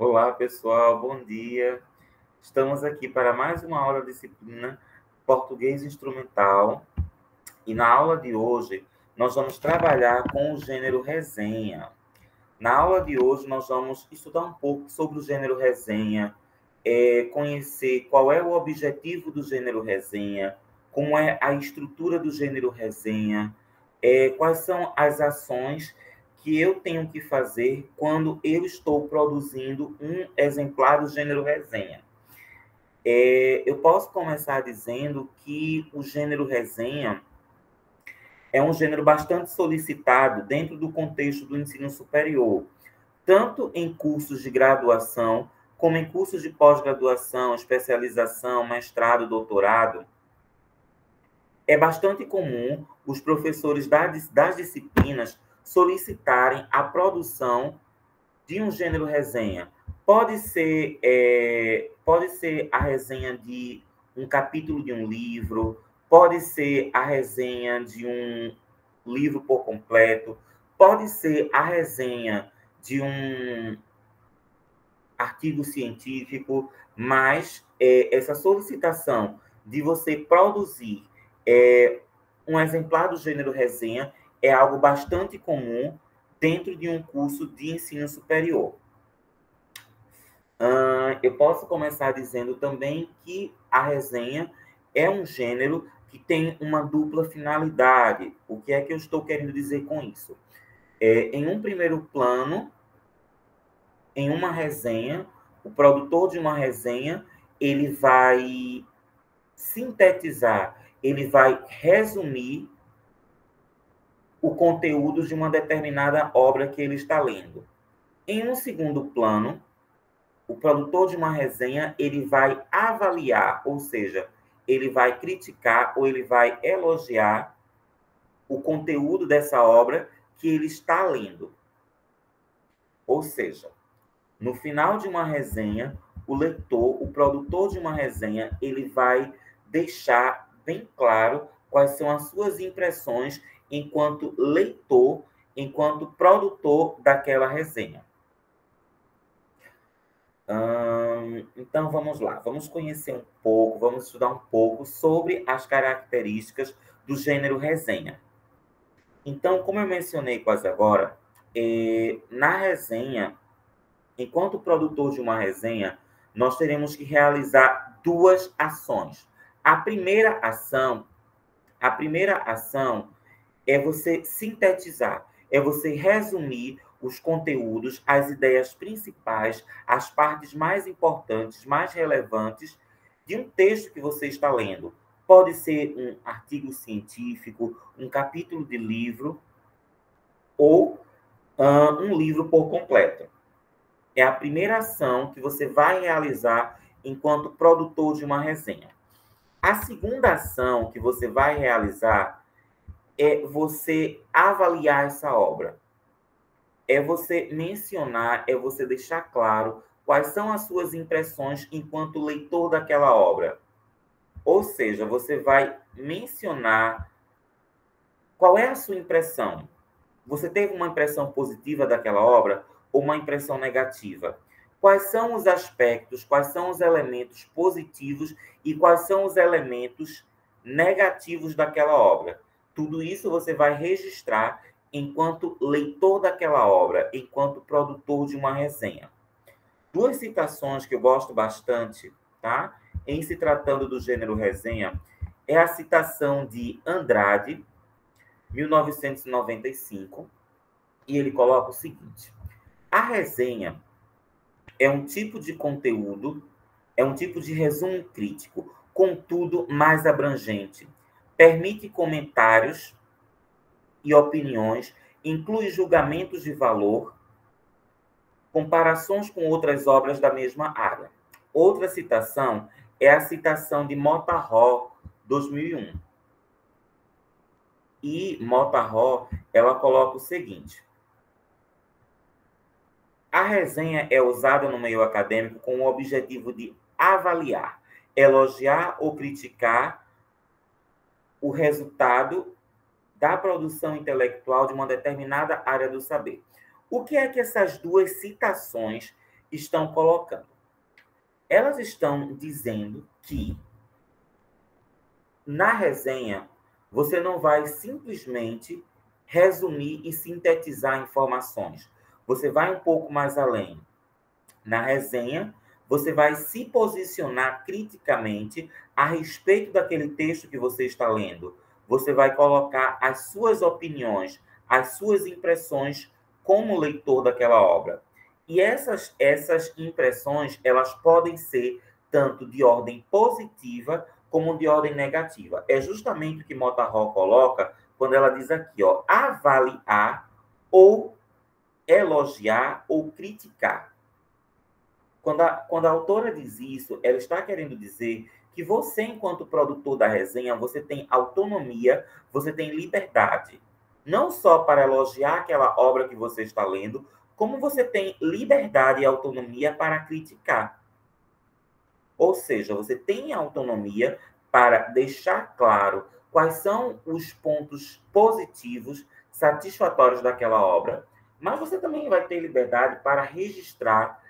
Olá, pessoal, bom dia. Estamos aqui para mais uma aula de disciplina Português Instrumental. E na aula de hoje, nós vamos trabalhar com o gênero resenha. Na aula de hoje, nós vamos estudar um pouco sobre o gênero resenha, conhecer qual é o objetivo do gênero resenha, como é a estrutura do gênero resenha, quais são as ações que eu tenho que fazer quando eu estou produzindo um exemplar do gênero resenha. Eu posso começar dizendo que o gênero resenha é um gênero bastante solicitado dentro do contexto do ensino superior, tanto em cursos de graduação, como em cursos de pós-graduação, especialização, mestrado, doutorado. É bastante comum os professores das disciplinas solicitarem a produção de um gênero resenha. Pode ser a resenha de um capítulo de um livro, pode ser a resenha de um livro por completo, pode ser a resenha de um artigo científico, mas essa solicitação de você produzir um exemplar do gênero resenha é algo bastante comum dentro de um curso de ensino superior. Eu posso começar dizendo também que a resenha é um gênero que tem uma dupla finalidade. O que é que eu estou querendo dizer com isso? Em um primeiro plano, em uma resenha, o produtor de uma resenha, ele vai sintetizar, ele vai resumir o conteúdo de uma determinada obra que ele está lendo. Em um segundo plano, o produtor de uma resenha, ele vai avaliar, ou seja, ele vai criticar ou ele vai elogiar o conteúdo dessa obra que ele está lendo. Ou seja, no final de uma resenha, o leitor, o produtor de uma resenha, ele vai deixar bem claro quais são as suas impressões enquanto leitor, enquanto produtor daquela resenha. Então, vamos lá. Vamos conhecer um pouco, vamos estudar um pouco sobre as características do gênero resenha. Então, como eu mencionei quase agora, na resenha, enquanto produtor de uma resenha, nós teremos que realizar duas ações. A primeira ação é você sintetizar, é você resumir os conteúdos, as ideias principais, as partes mais importantes, mais relevantes de um texto que você está lendo. Pode ser um artigo científico, um capítulo de livro ou um livro por completo. É a primeira ação que você vai realizar enquanto produtor de uma resenha. A segunda ação que você vai realizar é você avaliar essa obra. É você mencionar, é você deixar claro quais são as suas impressões enquanto leitor daquela obra. Ou seja, você vai mencionar qual é a sua impressão. Você teve uma impressão positiva daquela obra ou uma impressão negativa? Quais são os aspectos, quais são os elementos positivos e quais são os elementos negativos daquela obra? Tudo isso você vai registrar enquanto leitor daquela obra, enquanto produtor de uma resenha. Duas citações que eu gosto bastante, tá? Em se tratando do gênero resenha, é a citação de Andrade, 1995, e ele coloca o seguinte: a resenha é um tipo de conteúdo, é um tipo de resumo crítico, contudo mais abrangente. Permite comentários e opiniões, inclui julgamentos de valor, comparações com outras obras da mesma área. Outra citação é a citação de Mota-Ro, 2001. E Mota-Ro, ela coloca o seguinte: a resenha é usada no meio acadêmico com o objetivo de avaliar, elogiar ou criticar o resultado da produção intelectual de uma determinada área do saber. O que é que essas duas citações estão colocando? Elas estão dizendo que na resenha você não vai simplesmente resumir e sintetizar informações. Você vai um pouco mais além. Na resenha, você vai se posicionar criticamente a respeito daquele texto que você está lendo. Você vai colocar as suas opiniões, as suas impressões como leitor daquela obra. E essas impressões, elas podem ser tanto de ordem positiva como de ordem negativa. É justamente o que Motahó coloca quando ela diz aqui, ó, avaliar ou elogiar ou criticar. Quando a autora diz isso, ela está querendo dizer que você, enquanto produtor da resenha, você tem autonomia, você tem liberdade. Não só para elogiar aquela obra que você está lendo, como você tem liberdade e autonomia para criticar. Ou seja, você tem autonomia para deixar claro quais são os pontos positivos, satisfatórios daquela obra, mas você também vai ter liberdade para registrar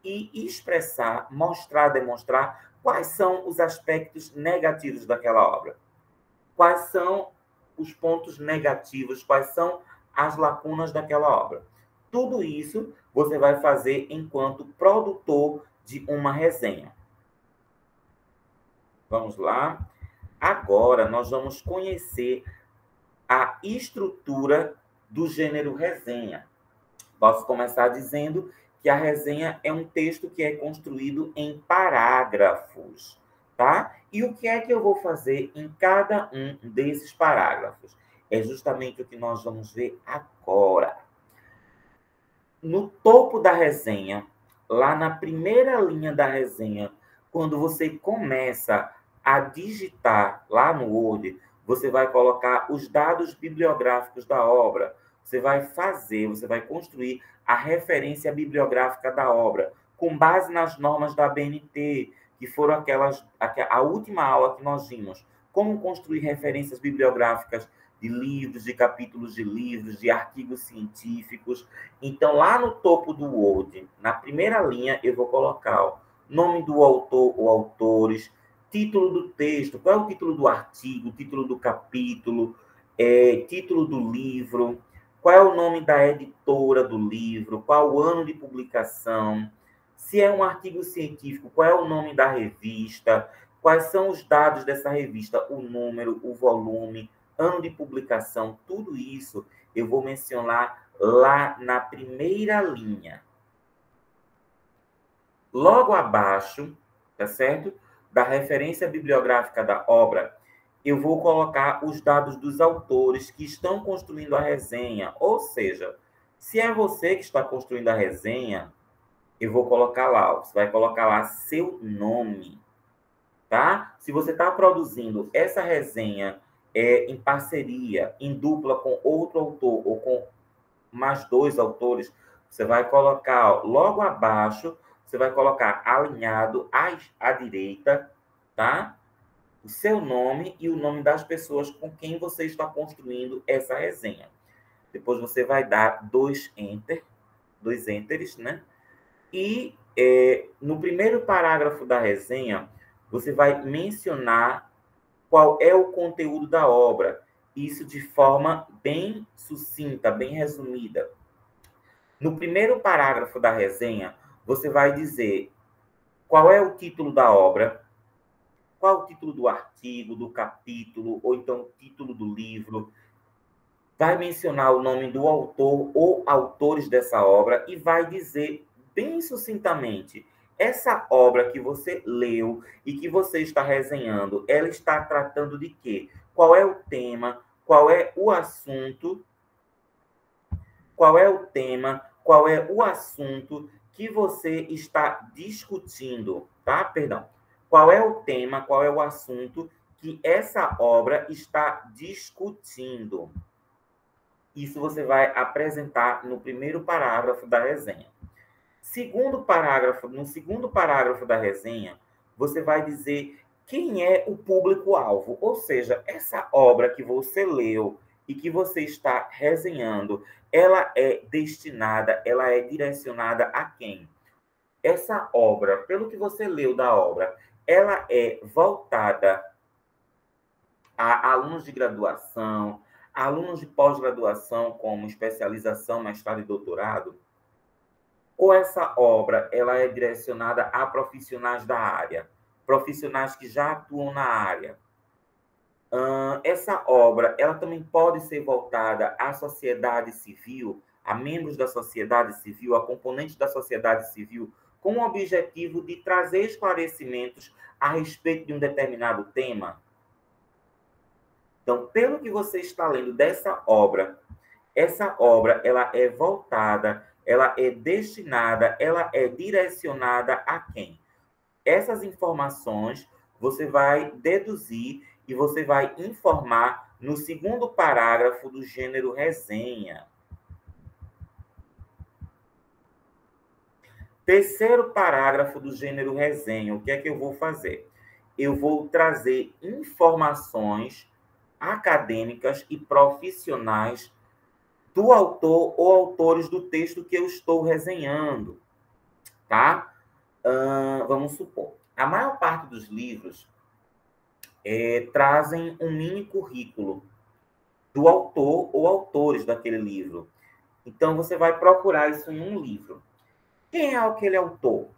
e expressar, mostrar, demonstrar quais são os aspectos negativos daquela obra. Quais são os pontos negativos, quais são as lacunas daquela obra. Tudo isso você vai fazer enquanto produtor de uma resenha. Vamos lá. Agora nós vamos conhecer a estrutura do gênero resenha. Posso começar dizendo que a resenha é um texto que é construído em parágrafos, tá? E o que é que eu vou fazer em cada um desses parágrafos? É justamente o que nós vamos ver agora. No topo da resenha, lá na primeira linha da resenha, quando você começa a digitar lá no Word, você vai colocar os dados bibliográficos da obra. Você vai construir a referência bibliográfica da obra, com base nas normas da ABNT, que foram a última aula que nós vimos. Como construir referências bibliográficas de livros, de capítulos de livros, de artigos científicos. Então, lá no topo do Word, na primeira linha, eu vou colocar o nome do autor ou autores, título do texto, qual é o título do artigo, título do capítulo, título do livro, qual é o nome da editora do livro, qual o ano de publicação, se é um artigo científico, qual é o nome da revista, quais são os dados dessa revista, o número, o volume, ano de publicação, tudo isso eu vou mencionar lá na primeira linha. Logo abaixo, tá certo? Da referência bibliográfica da obra, eu vou colocar os dados dos autores que estão construindo a resenha. Ou seja, se é você que está construindo a resenha, eu vou colocar lá, você vai colocar lá seu nome, tá? Se você está produzindo essa resenha em parceria, em dupla com outro autor ou com mais dois autores, você vai colocar ó, logo abaixo, você vai colocar alinhado à direita, tá? O seu nome e o nome das pessoas com quem você está construindo essa resenha. Depois você vai dar dois enteres, né? E no primeiro parágrafo da resenha, você vai mencionar qual é o conteúdo da obra. Isso de forma bem sucinta, bem resumida. No primeiro parágrafo da resenha, você vai dizer qual é o título da obra, qual o título do artigo, do capítulo, ou então o título do livro. Vai mencionar o nome do autor ou autores dessa obra e vai dizer bem sucintamente: essa obra que você leu e que você está resenhando, ela está tratando de quê? Qual é o tema? Qual é o assunto? Qual é o tema? Qual é o assunto que você está discutindo, tá? Perdão. Qual é o tema? Qual é o assunto que essa obra está discutindo? Isso você vai apresentar no primeiro parágrafo da resenha. No segundo parágrafo da resenha, você vai dizer quem é o público-alvo, ou seja, essa obra que você leu e que você está resenhando, ela é direcionada a quem? essa obra, pelo que você leu da obra, ela é voltada a alunos de graduação, alunos de pós-graduação como especialização, mestrado e doutorado? Ou essa obra ela é direcionada a profissionais da área, profissionais que já atuam na área? Essa obra ela também pode ser voltada à sociedade civil, a membros da sociedade civil, a componentes da sociedade civil, com o objetivo de trazer esclarecimentos a respeito de um determinado tema? Então, pelo que você está lendo dessa obra, essa obra ela é voltada, ela é destinada, ela é direcionada a quem? Essas informações você vai deduzir e você vai informar no segundo parágrafo do gênero resenha. Terceiro parágrafo do gênero resenha, o que é que eu vou fazer? Eu vou trazer informações acadêmicas e profissionais do autor ou autores do texto que eu estou resenhando, tá? Vamos supor, a maior parte dos livros trazem um mini currículo do autor ou autores daquele livro. Então, você vai procurar isso em um livro. Quem é aquele autor?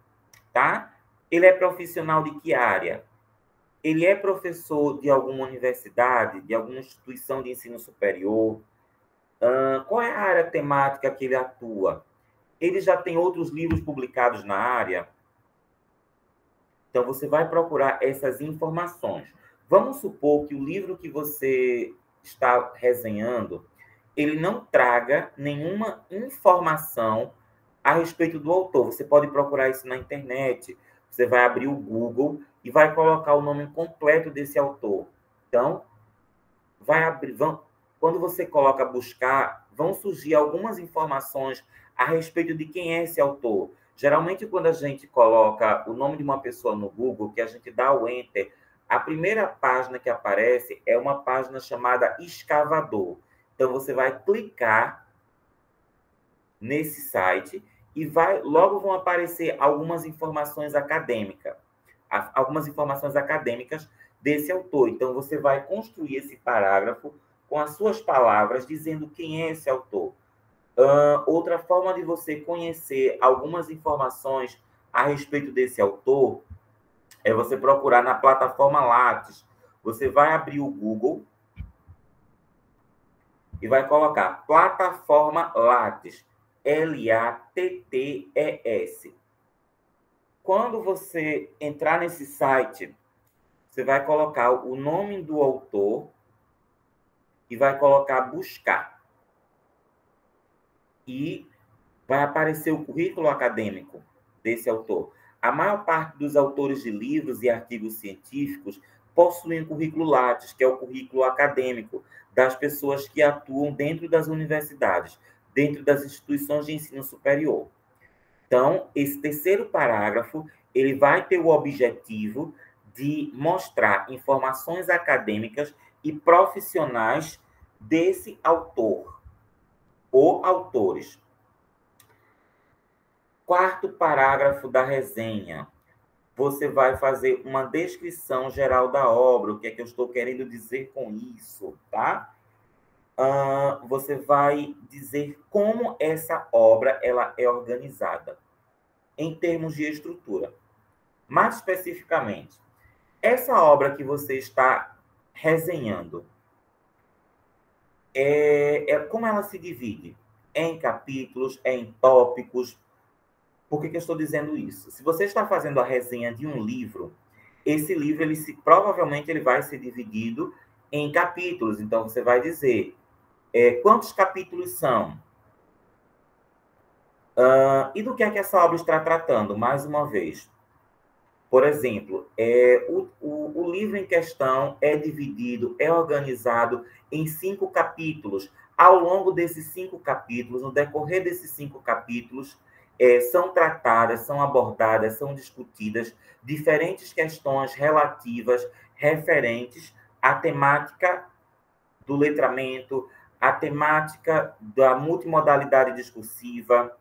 Tá? Ele é profissional de que área? Ele é professor de alguma universidade, de alguma instituição de ensino superior? Qual é a área temática que ele atua? Ele já tem outros livros publicados na área? Então, você vai procurar essas informações. Vamos supor que o livro que você está resenhando, ele não traga nenhuma informação a respeito do autor. Você pode procurar isso na internet. Você vai abrir o Google e vai colocar o nome completo desse autor. Então, quando você coloca buscar, vão surgir algumas informações a respeito de quem é esse autor. Geralmente, quando a gente coloca o nome de uma pessoa no Google, que a gente dá o Enter, a primeira página que aparece é uma página chamada escavador. Então, você vai clicar nesse site e logo vão aparecer algumas informações acadêmicas desse autor. Então, você vai construir esse parágrafo com as suas palavras, dizendo quem é esse autor. Outra forma de você conhecer algumas informações a respeito desse autor é você procurar na plataforma Lattes. Você vai abrir o Google e vai colocar plataforma Lattes, Lattes. Quando você entrar nesse site, você vai colocar o nome do autor e vai colocar buscar. E vai aparecer o currículo acadêmico desse autor. A maior parte dos autores de livros e artigos científicos possuem currículo Lattes, que é o currículo acadêmico das pessoas que atuam dentro das universidades, dentro das instituições de ensino superior. Então, esse terceiro parágrafo, ele vai ter o objetivo de mostrar informações acadêmicas e profissionais desse autor ou autores. Quarto parágrafo da resenha. Você vai fazer uma descrição geral da obra, o que é que eu estou querendo dizer com isso, tá? Você vai dizer como essa obra ela é organizada, em termos de estrutura. Mais especificamente, essa obra que você está resenhando, como ela se divide? É em capítulos, é em tópicos? Por que eu estou dizendo isso? Se você está fazendo a resenha de um livro, esse livro provavelmente ele vai ser dividido em capítulos. Então, você vai dizer quantos capítulos são? E do que é que essa obra está tratando? Mais uma vez. Por exemplo, o livro em questão é dividido, é organizado em 5 capítulos. Ao longo desses 5 capítulos, no decorrer desses 5 capítulos, são tratadas, são abordadas, são discutidas diferentes questões relativas, referentes à temática do letramento, à temática da multimodalidade discursiva,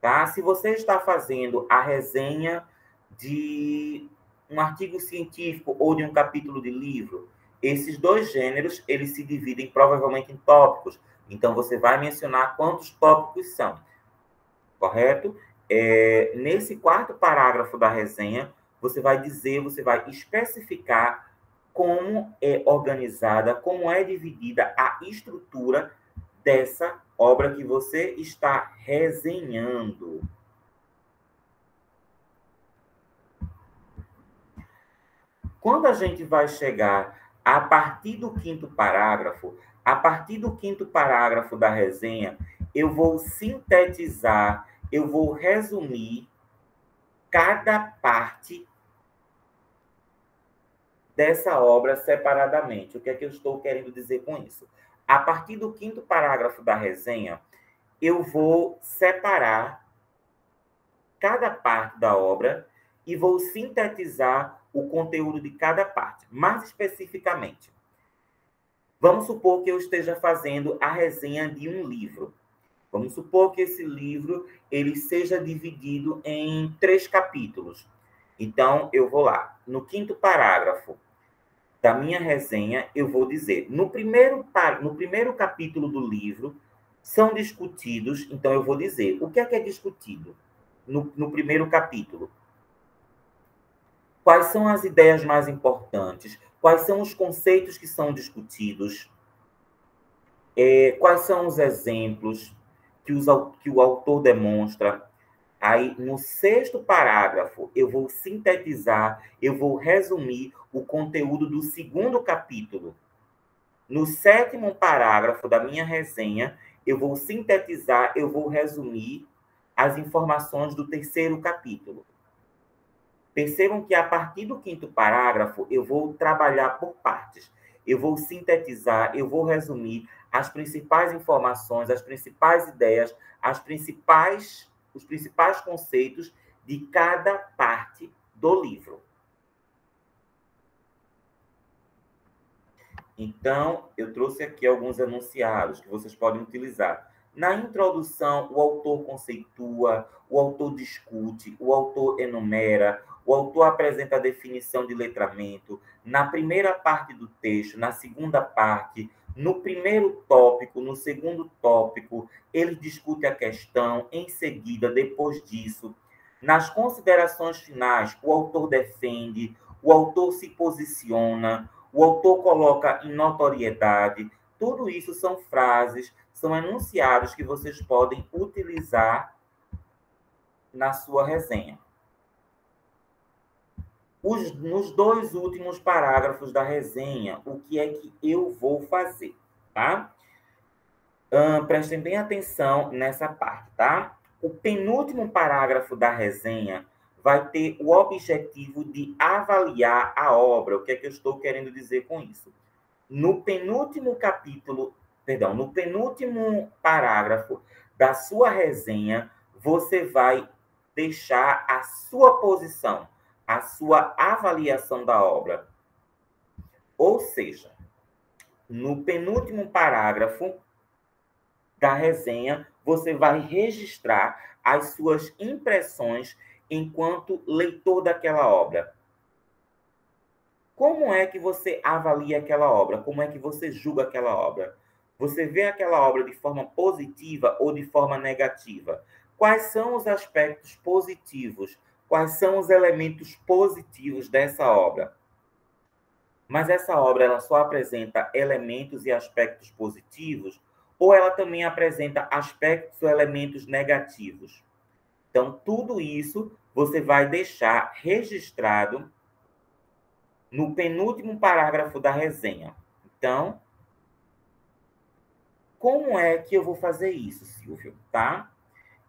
tá? Se você está fazendo a resenha de um artigo científico ou de um capítulo de livro, esses dois gêneros, eles se dividem provavelmente em tópicos. Então, você vai mencionar quantos tópicos são, correto? Nesse quarto parágrafo da resenha, você vai dizer, você vai especificar como é organizada, como é dividida a estrutura dessa obra que você está resenhando. Quando a gente vai chegar a partir do quinto parágrafo, a partir do quinto parágrafo da resenha, eu vou sintetizar, eu vou resumir cada parte dessa obra separadamente. O que é que eu estou querendo dizer com isso? A partir do quinto parágrafo da resenha, eu vou separar cada parte da obra e vou sintetizar o conteúdo de cada parte. Mais especificamente, vamos supor que eu esteja fazendo a resenha de um livro. Vamos supor que esse livro ele seja dividido em 3 capítulos. Então, eu vou lá. No quinto parágrafo da minha resenha, eu vou dizer, no primeiro capítulo do livro, são discutidos, então eu vou dizer, o que é discutido no primeiro capítulo? Quais são as ideias mais importantes? Quais são os conceitos que são discutidos? Quais são os exemplos que o autor demonstra? Aí, no sexto parágrafo, eu vou sintetizar, eu vou resumir o conteúdo do segundo capítulo. No sétimo parágrafo da minha resenha, eu vou sintetizar, eu vou resumir as informações do terceiro capítulo. Percebam que a partir do quinto parágrafo, eu vou trabalhar por partes. Eu vou sintetizar, eu vou resumir as principais informações, as principais ideias, os principais conceitos de cada parte do livro. Então, eu trouxe aqui alguns enunciados que vocês podem utilizar. Na introdução, o autor conceitua, o autor discute, o autor enumera, o autor apresenta a definição de letramento. Na primeira parte do texto, na segunda parte, no primeiro tópico, no segundo tópico, ele discute a questão. Em seguida, depois disso, nas considerações finais, o autor defende, o autor se posiciona, o autor coloca em notoriedade. Tudo isso são frases, são enunciados que vocês podem utilizar na sua resenha. Nos 2 últimos parágrafos da resenha, o que é que eu vou fazer, tá? Prestem bem atenção nessa parte, tá? O penúltimo parágrafo da resenha vai ter o objetivo de avaliar a obra. O que é que eu estou querendo dizer com isso? No penúltimo parágrafo da sua resenha, você vai deixar a sua posição, a sua avaliação da obra. Ou seja, no penúltimo parágrafo da resenha, você vai registrar as suas impressões enquanto leitor daquela obra. Como é que você avalia aquela obra? Como é que você julga aquela obra? Você vê aquela obra de forma positiva ou de forma negativa? Quais são os aspectos positivos? Quais são os elementos positivos dessa obra? Mas essa obra ela só apresenta elementos e aspectos positivos ou ela também apresenta aspectos ou elementos negativos? Então, tudo isso você vai deixar registrado no penúltimo parágrafo da resenha. Então, como é que eu vou fazer isso, Silvio? Tá?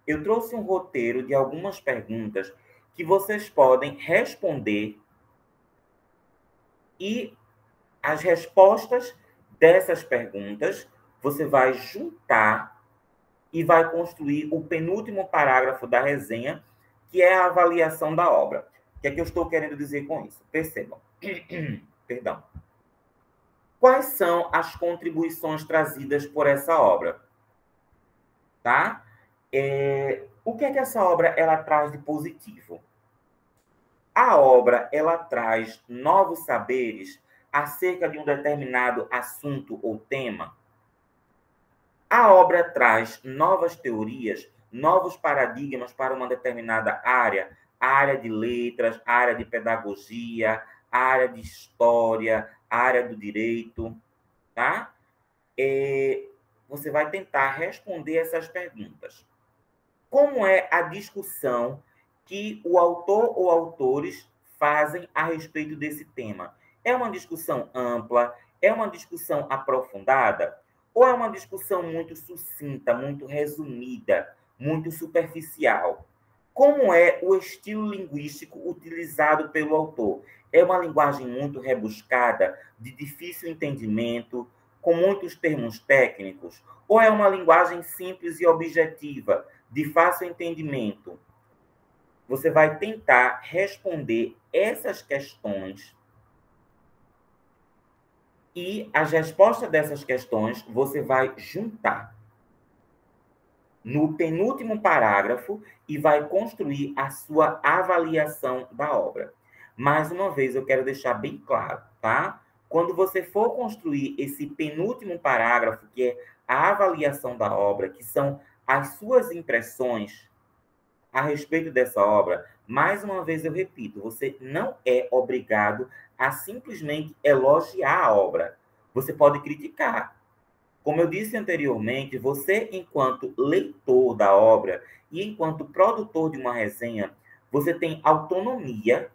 Eu trouxe um roteiro de algumas perguntas que vocês podem responder e as respostas dessas perguntas você vai juntar e vai construir o penúltimo parágrafo da resenha, que é a avaliação da obra. O que é que eu estou querendo dizer com isso? Percebam. Perdão. Quais são as contribuições trazidas por essa obra? Tá? O que é que essa obra ela traz de positivo? A obra ela traz novos saberes acerca de um determinado assunto ou tema. A obra traz novas teorias, novos paradigmas para uma determinada área, a área de letras, a área de pedagogia, a área de história, a área do direito, tá? Você vai tentar responder essas perguntas. Como é a discussão que o autor ou autores fazem a respeito desse tema? É uma discussão ampla? É uma discussão aprofundada? Ou é uma discussão muito sucinta, muito resumida, muito superficial? Como é o estilo linguístico utilizado pelo autor? É uma linguagem muito rebuscada, de difícil entendimento, com muitos termos técnicos? Ou é uma linguagem simples e objetiva, de fácil entendimento? Você vai tentar responder essas questões e as respostas dessas questões você vai juntar no penúltimo parágrafo e vai construir a sua avaliação da obra. Mais uma vez, eu quero deixar bem claro, tá? Quando você for construir esse penúltimo parágrafo, que é a avaliação da obra, que são as suas impressões a respeito dessa obra, mais uma vez eu repito, você não é obrigado a simplesmente elogiar a obra. Você pode criticar. Como eu disse anteriormente, você, enquanto leitor da obra e enquanto produtor de uma resenha, você tem autonomia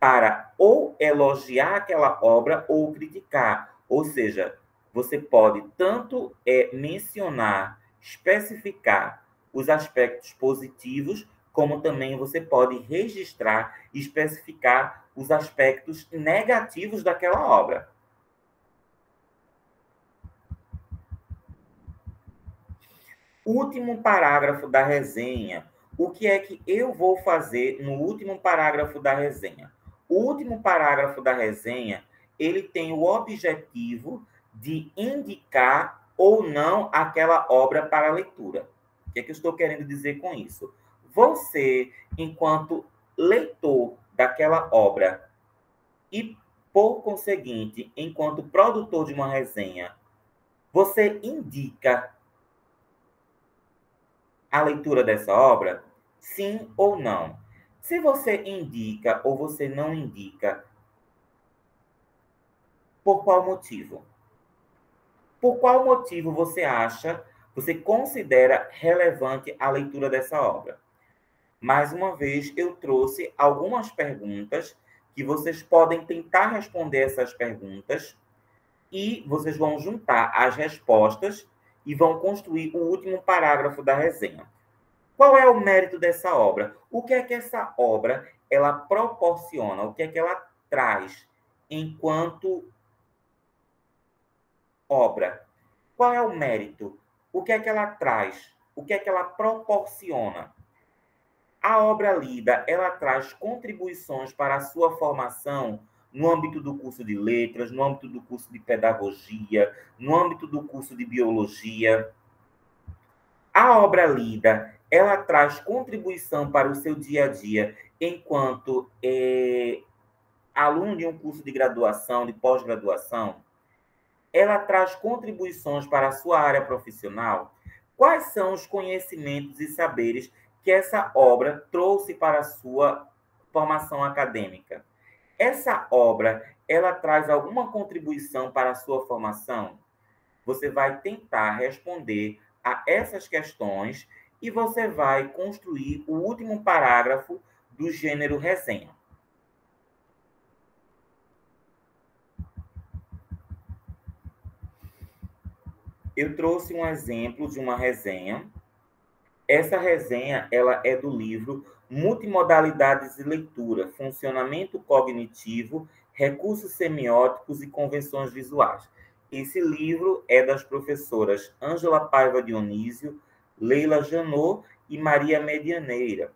para ou elogiar aquela obra ou criticar. Ou seja, você pode tanto mencionar, especificar os aspectos positivos, como também você pode registrar e especificar os aspectos negativos daquela obra. Último parágrafo da resenha. O que é que eu vou fazer no último parágrafo da resenha? O último parágrafo da resenha, ele tem o objetivo de indicar ou não aquela obra para leitura. O que é que eu estou querendo dizer com isso? Você, enquanto leitor daquela obra e, por conseguinte, enquanto produtor de uma resenha, você indica a leitura dessa obra? Sim ou não? Se você indica ou você não indica, por qual motivo? Por qual motivo você considera relevante a leitura dessa obra? Mais uma vez, eu trouxe algumas perguntas que vocês podem tentar responder essas perguntas e vocês vão juntar as respostas e vão construir o último parágrafo da resenha. Qual é o mérito dessa obra? O que é que essa obra ela proporciona? O que é que ela traz enquanto obra? Qual é o mérito? O que é que ela traz? O que é que ela proporciona? A obra lida, ela traz contribuições para a sua formação no âmbito do curso de letras, no âmbito do curso de pedagogia, no âmbito do curso de biologia. A obra lida, ela traz contribuição para o seu dia a dia enquanto aluno de um curso de graduação, de pós-graduação? Ela traz contribuições para a sua área profissional? Quais são os conhecimentos e saberes que essa obra trouxe para a sua formação acadêmica? Essa obra, ela traz alguma contribuição para a sua formação? Você vai tentar responder a essas questões e você vai construir o último parágrafo do gênero resenha. Eu trouxe um exemplo de uma resenha. Essa resenha ela é do livro Multimodalidades de Leitura, Funcionamento Cognitivo, Recursos Semióticos e Convenções Visuais. Esse livro é das professoras Ângela Paiva Dionísio, Leila Janot e Maria Medianeira.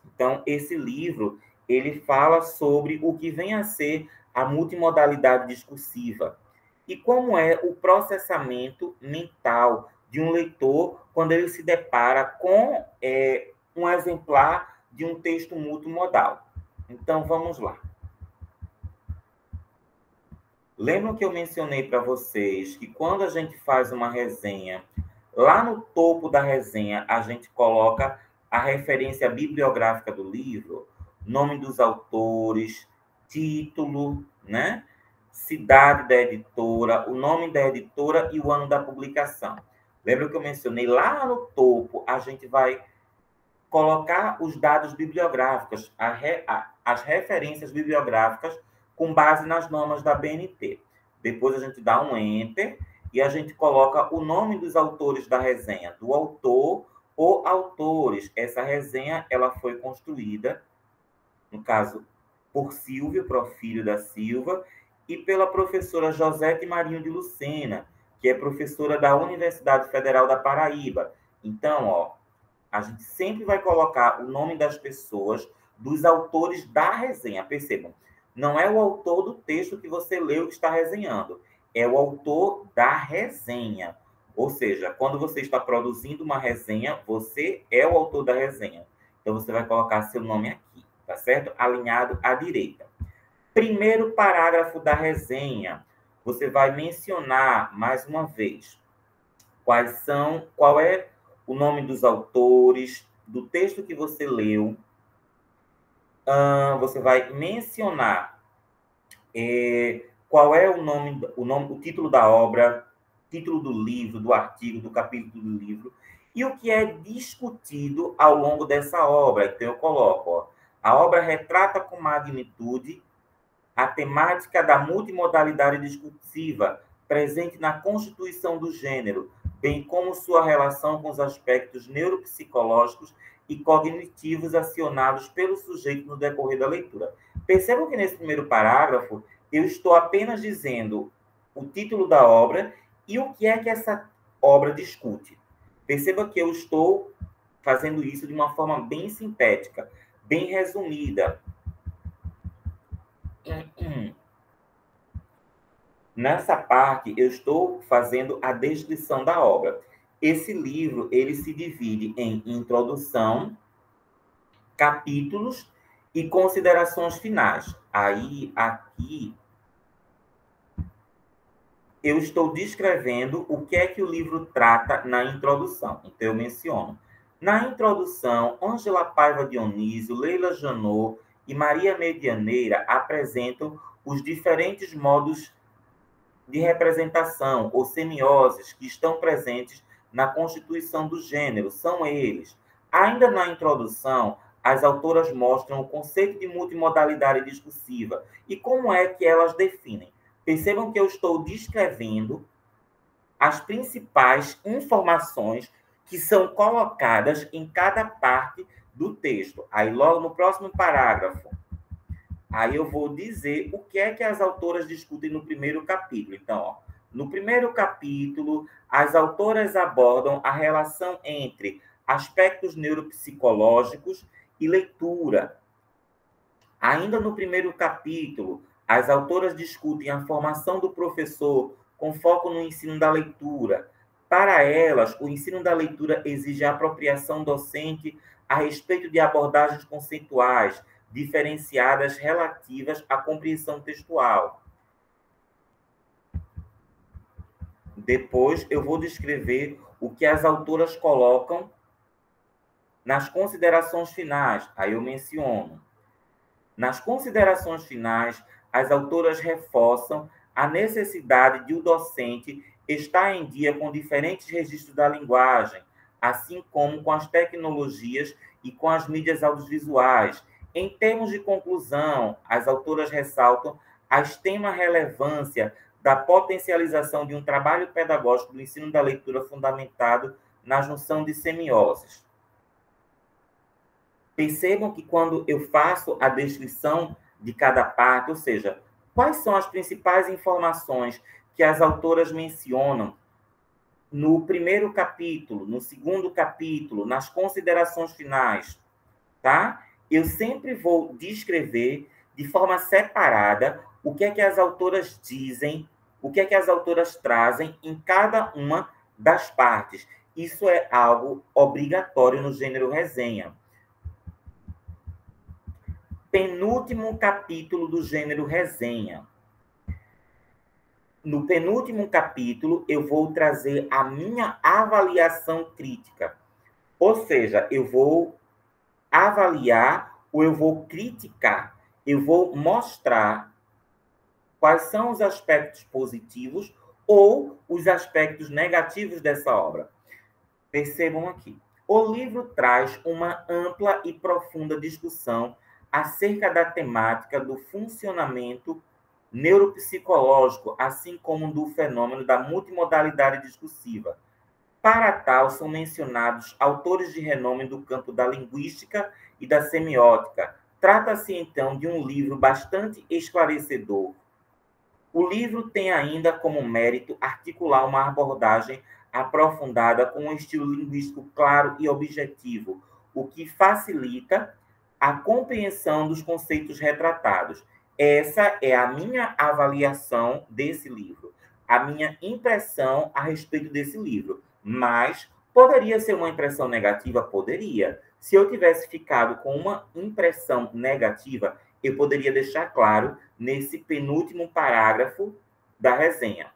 Então, esse livro ele fala sobre o que vem a ser a multimodalidade discursiva e como é o processamento mental de um leitor quando ele se depara com um exemplar de um texto multimodal. Então, vamos lá. Lembram que eu mencionei para vocês que quando a gente faz uma resenha, lá no topo da resenha, a gente coloca a referência bibliográfica do livro, nome dos autores, título, né? Cidade da editora, o nome da editora e o ano da publicação. Lembra que eu mencionei lá no topo, a gente vai colocar os dados bibliográficos, as referências bibliográficas com base nas normas da BNT. Depois a gente dá um Enter e a gente coloca o nome dos autores da resenha, do autor ou autores. Essa resenha ela foi construída, no caso, por Silvio Profílio da Silva e pela professora Josete Marinho de Lucena, que é professora da Universidade Federal da Paraíba. Então, a gente sempre vai colocar o nome das pessoas, dos autores da resenha. Percebam, não é o autor do texto que você leu que está resenhando, é o autor da resenha. Ou seja, quando você está produzindo uma resenha, você é o autor da resenha. Então, você vai colocar seu nome aqui, tá certo? Alinhado à direita. Primeiro parágrafo da resenha, você vai mencionar, mais uma vez, qual é o nome dos autores, do texto que você leu. Você vai mencionar qual é o título da obra, título do livro, do artigo, do capítulo do livro, e o que é discutido ao longo dessa obra. Então, eu coloco, a obra retrata com magnitude a temática da multimodalidade discursiva presente na constituição do gênero, bem como sua relação com os aspectos neuropsicológicos e cognitivos acionados pelo sujeito no decorrer da leitura. Percebam que nesse primeiro parágrafo eu estou apenas dizendo o título da obra e o que é que essa obra discute. Perceba que eu estou fazendo isso de uma forma bem sintética, bem resumida. Nessa parte, eu estou fazendo a descrição da obra. Esse livro, ele se divide em introdução, capítulos e considerações finais. Aí, aqui, eu estou descrevendo o que é que o livro trata na introdução. Então, eu menciono. Na introdução, Ângela Paiva Dionísio, Leila Janot e Maria Medianeira apresentam os diferentes modos de representação ou semioses que estão presentes na constituição do gênero. São eles. Ainda na introdução, as autoras mostram o conceito de multimodalidade discursiva e como é que elas definem. Percebam que eu estou descrevendo as principais informações que são colocadas em cada parte do texto. Aí, logo no próximo parágrafo, aí eu vou dizer o que é que as autoras discutem no primeiro capítulo. Então, no primeiro capítulo, as autoras abordam a relação entre aspectos neuropsicológicos e leitura. Ainda no primeiro capítulo, as autoras discutem a formação do professor com foco no ensino da leitura. Para elas, o ensino da leitura exige a apropriação docente a respeito de abordagens conceituais, diferenciadas relativas à compreensão textual. Depois, eu vou descrever o que as autoras colocam nas considerações finais. Aí eu menciono. Nas considerações finais, as autoras reforçam a necessidade de o docente estar em dia com diferentes registros da linguagem, assim como com as tecnologias e com as mídias audiovisuais. Em termos de conclusão, as autoras ressaltam a extrema relevância da potencialização de um trabalho pedagógico do ensino da leitura fundamentado na junção de semioses. Percebam que quando eu faço a descrição de cada parte, ou seja, quais são as principais informações que as autoras mencionam no primeiro capítulo, no segundo capítulo, nas considerações finais, tá? Eu sempre vou descrever de forma separada o que é que as autoras dizem, o que é que as autoras trazem em cada uma das partes. Isso é algo obrigatório no gênero resenha. Penúltimo capítulo do gênero resenha. No penúltimo capítulo, eu vou trazer a minha avaliação crítica. Ou seja, eu vou avaliar ou eu vou criticar. Eu vou mostrar quais são os aspectos positivos ou os aspectos negativos dessa obra. Percebam aqui. O livro traz uma ampla e profunda discussão acerca da temática do funcionamento neuropsicológico, assim como do fenômeno da multimodalidade discursiva. Para tal, são mencionados autores de renome do campo da linguística e da semiótica. Trata-se, então, de um livro bastante esclarecedor. O livro tem ainda como mérito articular uma abordagem aprofundada com um estilo linguístico claro e objetivo, o que facilita a compreensão dos conceitos retratados. Essa é a minha avaliação desse livro, a minha impressão a respeito desse livro. Mas poderia ser uma impressão negativa? Poderia. Se eu tivesse ficado com uma impressão negativa, eu poderia deixar claro nesse penúltimo parágrafo da resenha.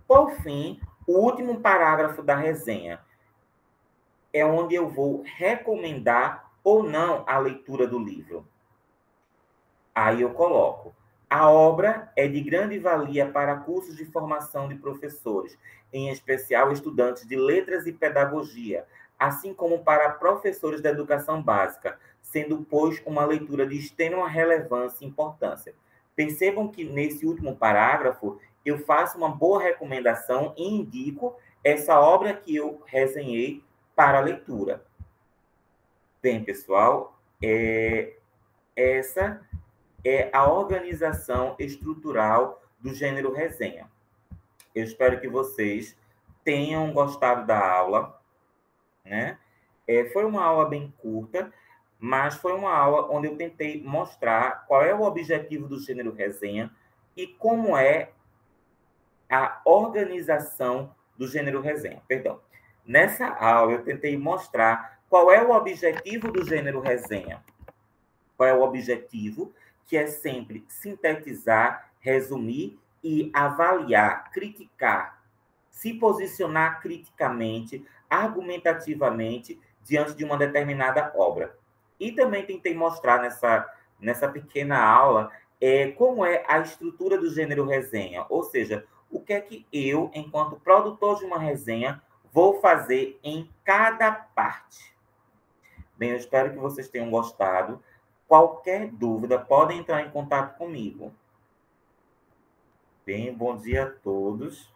Por fim, o último parágrafo da resenha é onde eu vou recomendar ou não a leitura do livro. Aí eu coloco: a obra é de grande valia para cursos de formação de professores, em especial estudantes de letras e pedagogia, assim como para professores da educação básica, sendo, pois, uma leitura de extrema relevância e importância. Percebam que, nesse último parágrafo, eu faço uma boa recomendação e indico essa obra que eu resenhei para leitura. Bem, pessoal, essa é a organização estrutural do gênero resenha. Eu espero que vocês tenham gostado da aula, né? Foi uma aula bem curta, mas foi uma aula onde eu tentei mostrar qual é o objetivo do gênero resenha e como é a organização do gênero resenha. Perdão. Nessa aula, eu tentei mostrar qual é o objetivo do gênero resenha. Qual é o objetivo? Que é sempre sintetizar, resumir e avaliar, criticar, se posicionar criticamente, argumentativamente, diante de uma determinada obra. E também tentei mostrar nessa pequena aula como é a estrutura do gênero resenha, ou seja, o que é que eu, enquanto produtor de uma resenha, vou fazer em cada parte. Bem, eu espero que vocês tenham gostado. Qualquer dúvida, podem entrar em contato comigo. Bem, bom dia a todos.